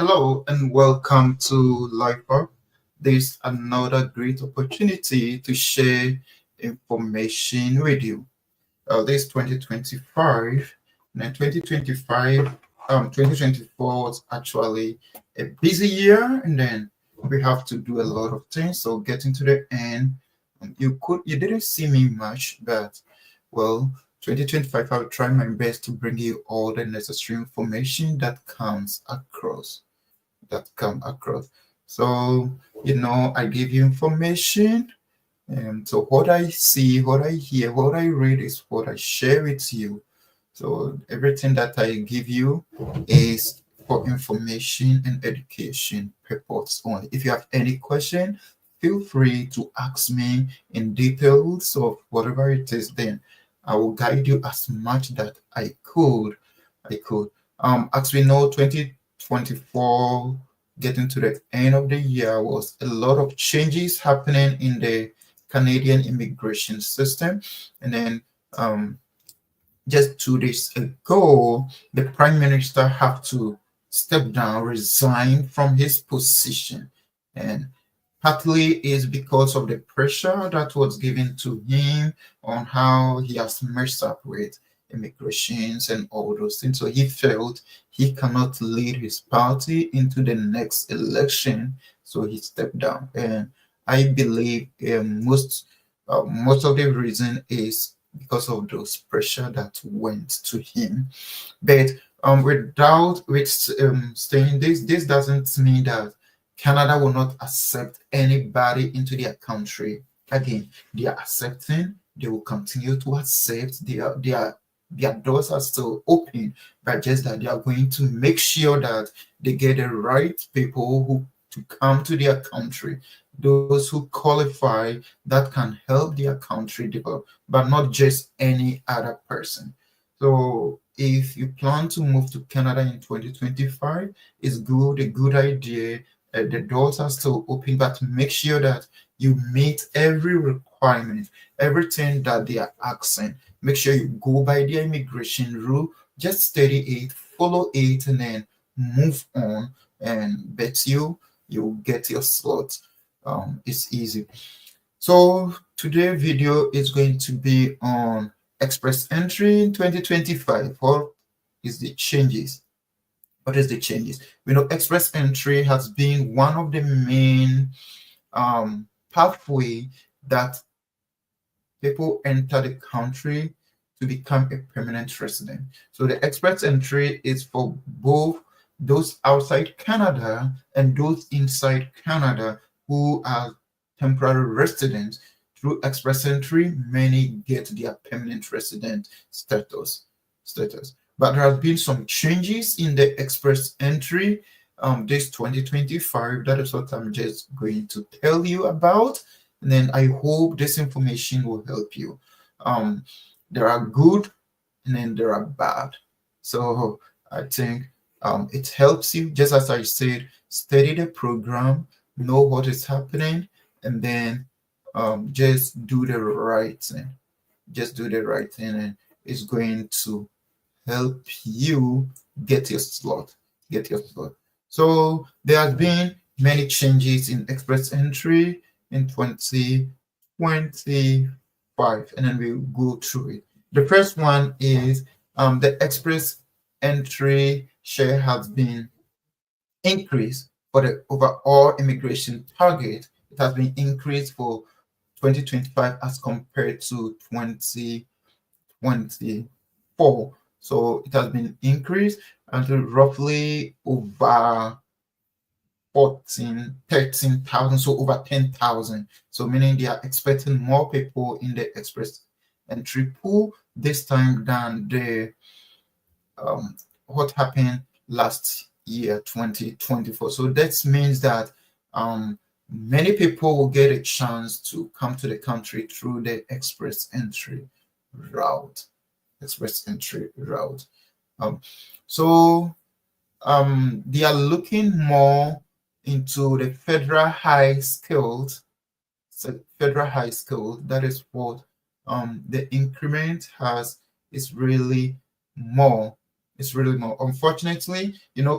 Hello and welcome to LifeUp. This another great opportunity to share information with you. This 2025, and 2024 was actually a busy year, and then we have to do a lot of things. So getting to the end, you didn't see me much, but well, 2025, I'll try my best to bring you all the necessary information that come across. So, I give you information. And so what I see, what I hear, what I read is what I share with you. So everything that I give you is for information and education purpose only. If you have any question, feel free to ask me in details of whatever it is, then I will guide you as much that I could. As we know, 2024 getting to the end of the year was a lot of changes happening in the Canadian immigration system. And then just 2 days ago, the Prime Minister had to step down, resign from his position. And partly is because of the pressure that was given to him on how he has messed up with immigrations and all those things. So he felt he cannot lead his party into the next election, so he stepped down. And I believe most of the reason is because of those pressure that went to him. But with saying this doesn't mean that Canada will not accept anybody into their country. Again, they are accepting, they will continue to accept, their doors are still open, but just that they are going to make sure that they get the right people who to come to their country, those who qualify that can help their country develop, but not just any other person. So if you plan to move to Canada in 2025, it's good, a good idea. The doors are still open, but make sure that you meet every requirement, everything that they are asking. Make sure you go by the immigration rule, just study it, follow it, and then move on. And bet you'll get your slot. It's easy. So today's video is going to be on express entry in 2025. What is the changes? What is the changes? We know express entry has been one of the main pathway that people enter the country to become a permanent resident. So the express entry is for both those outside Canada and those inside Canada who are temporary residents. Through express entry, many get their permanent resident status. But there have been some changes in the express entry this 2025. That is what I'm just going to tell you about. And then I hope this information will help you. There are good and then there are bad. So I think it helps you, just as I said, study the program, know what is happening, and then just do the right thing. Just do the right thing, and it's going to help you get your slot. Get your slot. So there has been many changes in express entry in 2025, and then we'll go through it. The first one is the express entry share has been increased for the overall immigration target. It has been increased for 2025 as compared to 2024. So it has been increased until roughly over 13,000, so over 10,000. So meaning they are expecting more people in the express entry pool this time than the what happened last year, 2024. So that means that many people will get a chance to come to the country through the express entry route. Express entry route. So they are looking more into the federal high skilled. So federal high school, that is what the increment has, is really more. It's really more. Unfortunately,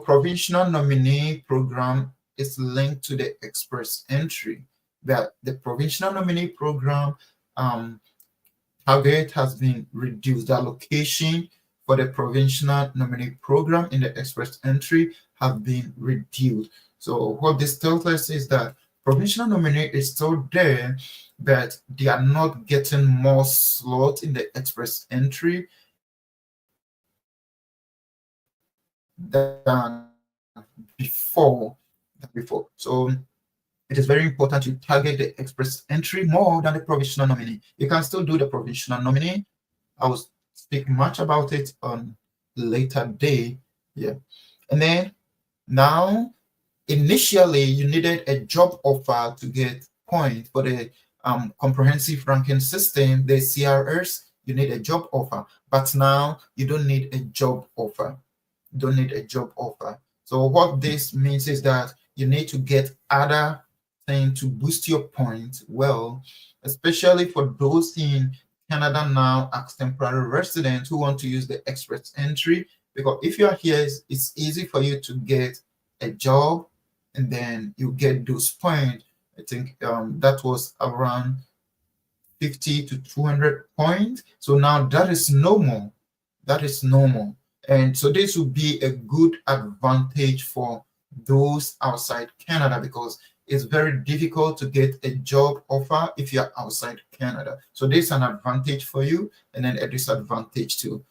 provincial nominee program is linked to the express entry. That the provincial nominee program um, target has been reduced. The allocation for the provincial nominee program in the express entry have been reduced. So what this tells us is that provincial nominee is still there, but they are not getting more slots in the express entry than before. So it is very important to target the express entry more than the provisional nominee. You can still do the provisional nominee. I will speak much about it on later day. Yeah. And then now, initially, you needed a job offer to get points for the comprehensive ranking system, the CRS. You need a job offer, but now you don't need a job offer. You don't need a job offer. So what this means is that you need to get other things to boost your points. Well, especially for those in Canada now as temporary residents who want to use the express entry, because if you are here, it's easy for you to get a job and then you get those points. I think that was around 50 to 200 points. So now that is no more. That is normal. And so this would be a good advantage for those outside Canada, because it's very difficult to get a job offer if you're outside Canada. So there's an advantage for you and then a disadvantage to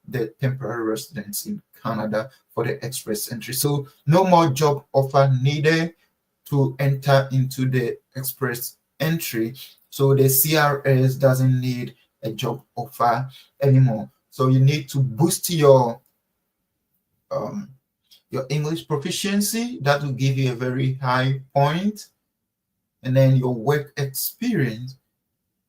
the temporary residents in Canada for the express entry. So no more job offer needed to enter into the express entry. So the CRS doesn't need a job offer anymore. So you need to boost your English proficiency. That will give you a very high point. And then your work experience,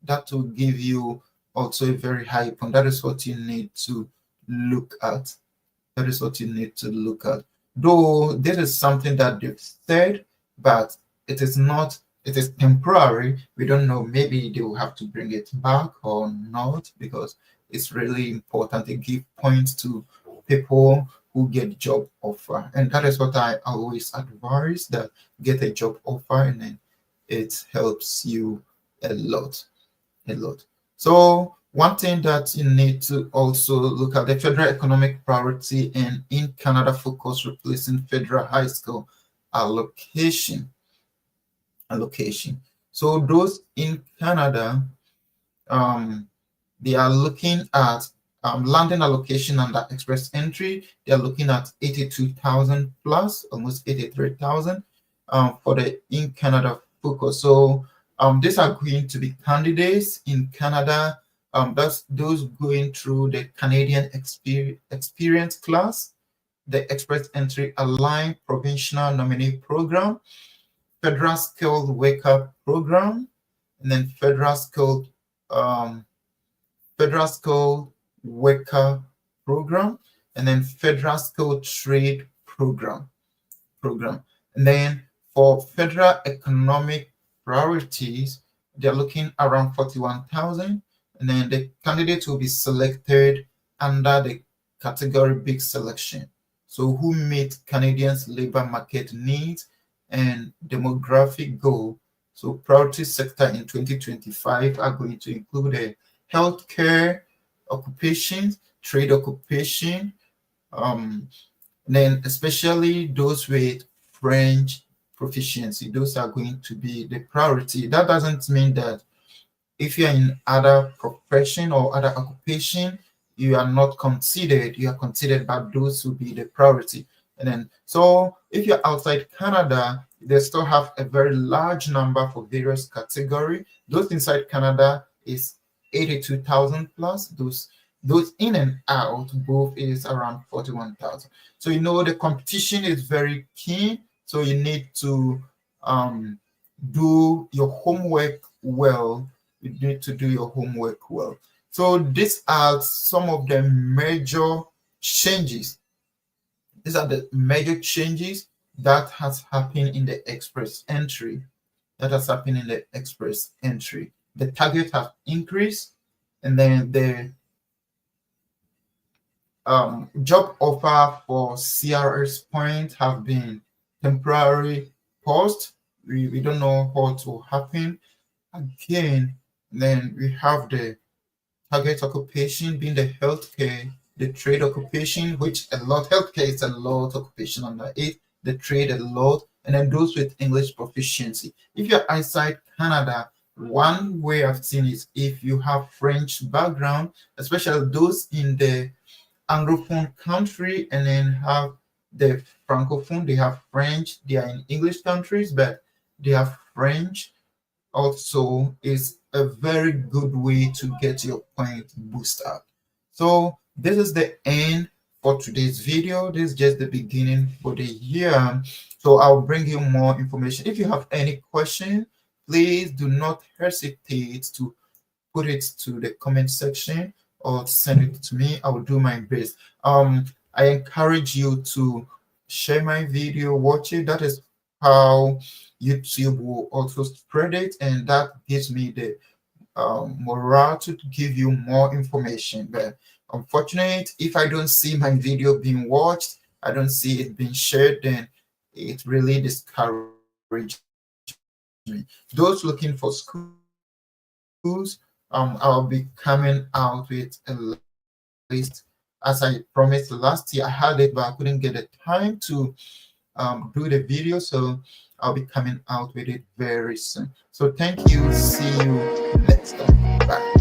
that will give you also a very high point. That is what you need to look at. That is what you need to look at. Though this is something that they've said, but it is not, it is temporary. We don't know, maybe they will have to bring it back or not, because it's really important to give points to people who get job offer. And that is what I always advise, that get a job offer and then it helps you a lot. So one thing that you need to also look at, the federal economic priority and in Canada focus replacing federal high school allocation. So those in Canada, they are looking at landing allocation under express entry. They are looking at 82,000 plus, almost 83,000 for the in Canada focus. So these are going to be candidates in Canada. That's those going through the Canadian experience class, the express entry aligned provincial nominee program, federal skilled worker program, and then federal skilled worker program, and then federal skilled trade program. And then for federal economic priorities, they're looking around 41,000, and then the candidate will be selected under the category big selection. So who meet Canadians' labor market needs and demographic goal. So priority sector in 2025 are going to include a healthcare occupation, trade occupation, then especially those with French proficiency. Those are going to be the priority. That doesn't mean that if you're in other profession or other occupation, you are not considered. You are considered, but those will be the priority. And then, so if you're outside Canada, they still have a very large number for various category. Those inside Canada is 82,000 plus. Those in and out both is around 41,000. So the competition is very keen. So you need to do your homework well. You need to do your homework well. So these are some of the major changes. These are the major changes that has happened in the express entry. The target has increased, and then job offer for CRS Point have been temporary paused. We don't know what will happen again. Then we have the target occupation being the healthcare, the trade occupation, which a lot, healthcare is a lot occupation under it, the trade a lot, and then those with English proficiency. If you're outside Canada, one way I've seen is if you have French background, especially those in the Anglophone country, and then have the Francophone, they have French, they are in English countries, but they have French also is a very good way to get your point boosted. So this is the end for today's video. This is just the beginning for the year. So I'll bring you more information. If you have any question, please do not hesitate to put it to the comment section or send it to me. I will do my best. I encourage you to share my video, watch it. That is how YouTube will also spread it, and that gives me the morale to give you more information. But unfortunately, if I don't see my video being watched, I don't see it being shared, then it really discourages me. Those looking for schools, I'll be coming out with a list. As I promised last year, I had it, but I couldn't get the time to do the video, so I'll be coming out with it very soon. So thank you. See you next time. Bye.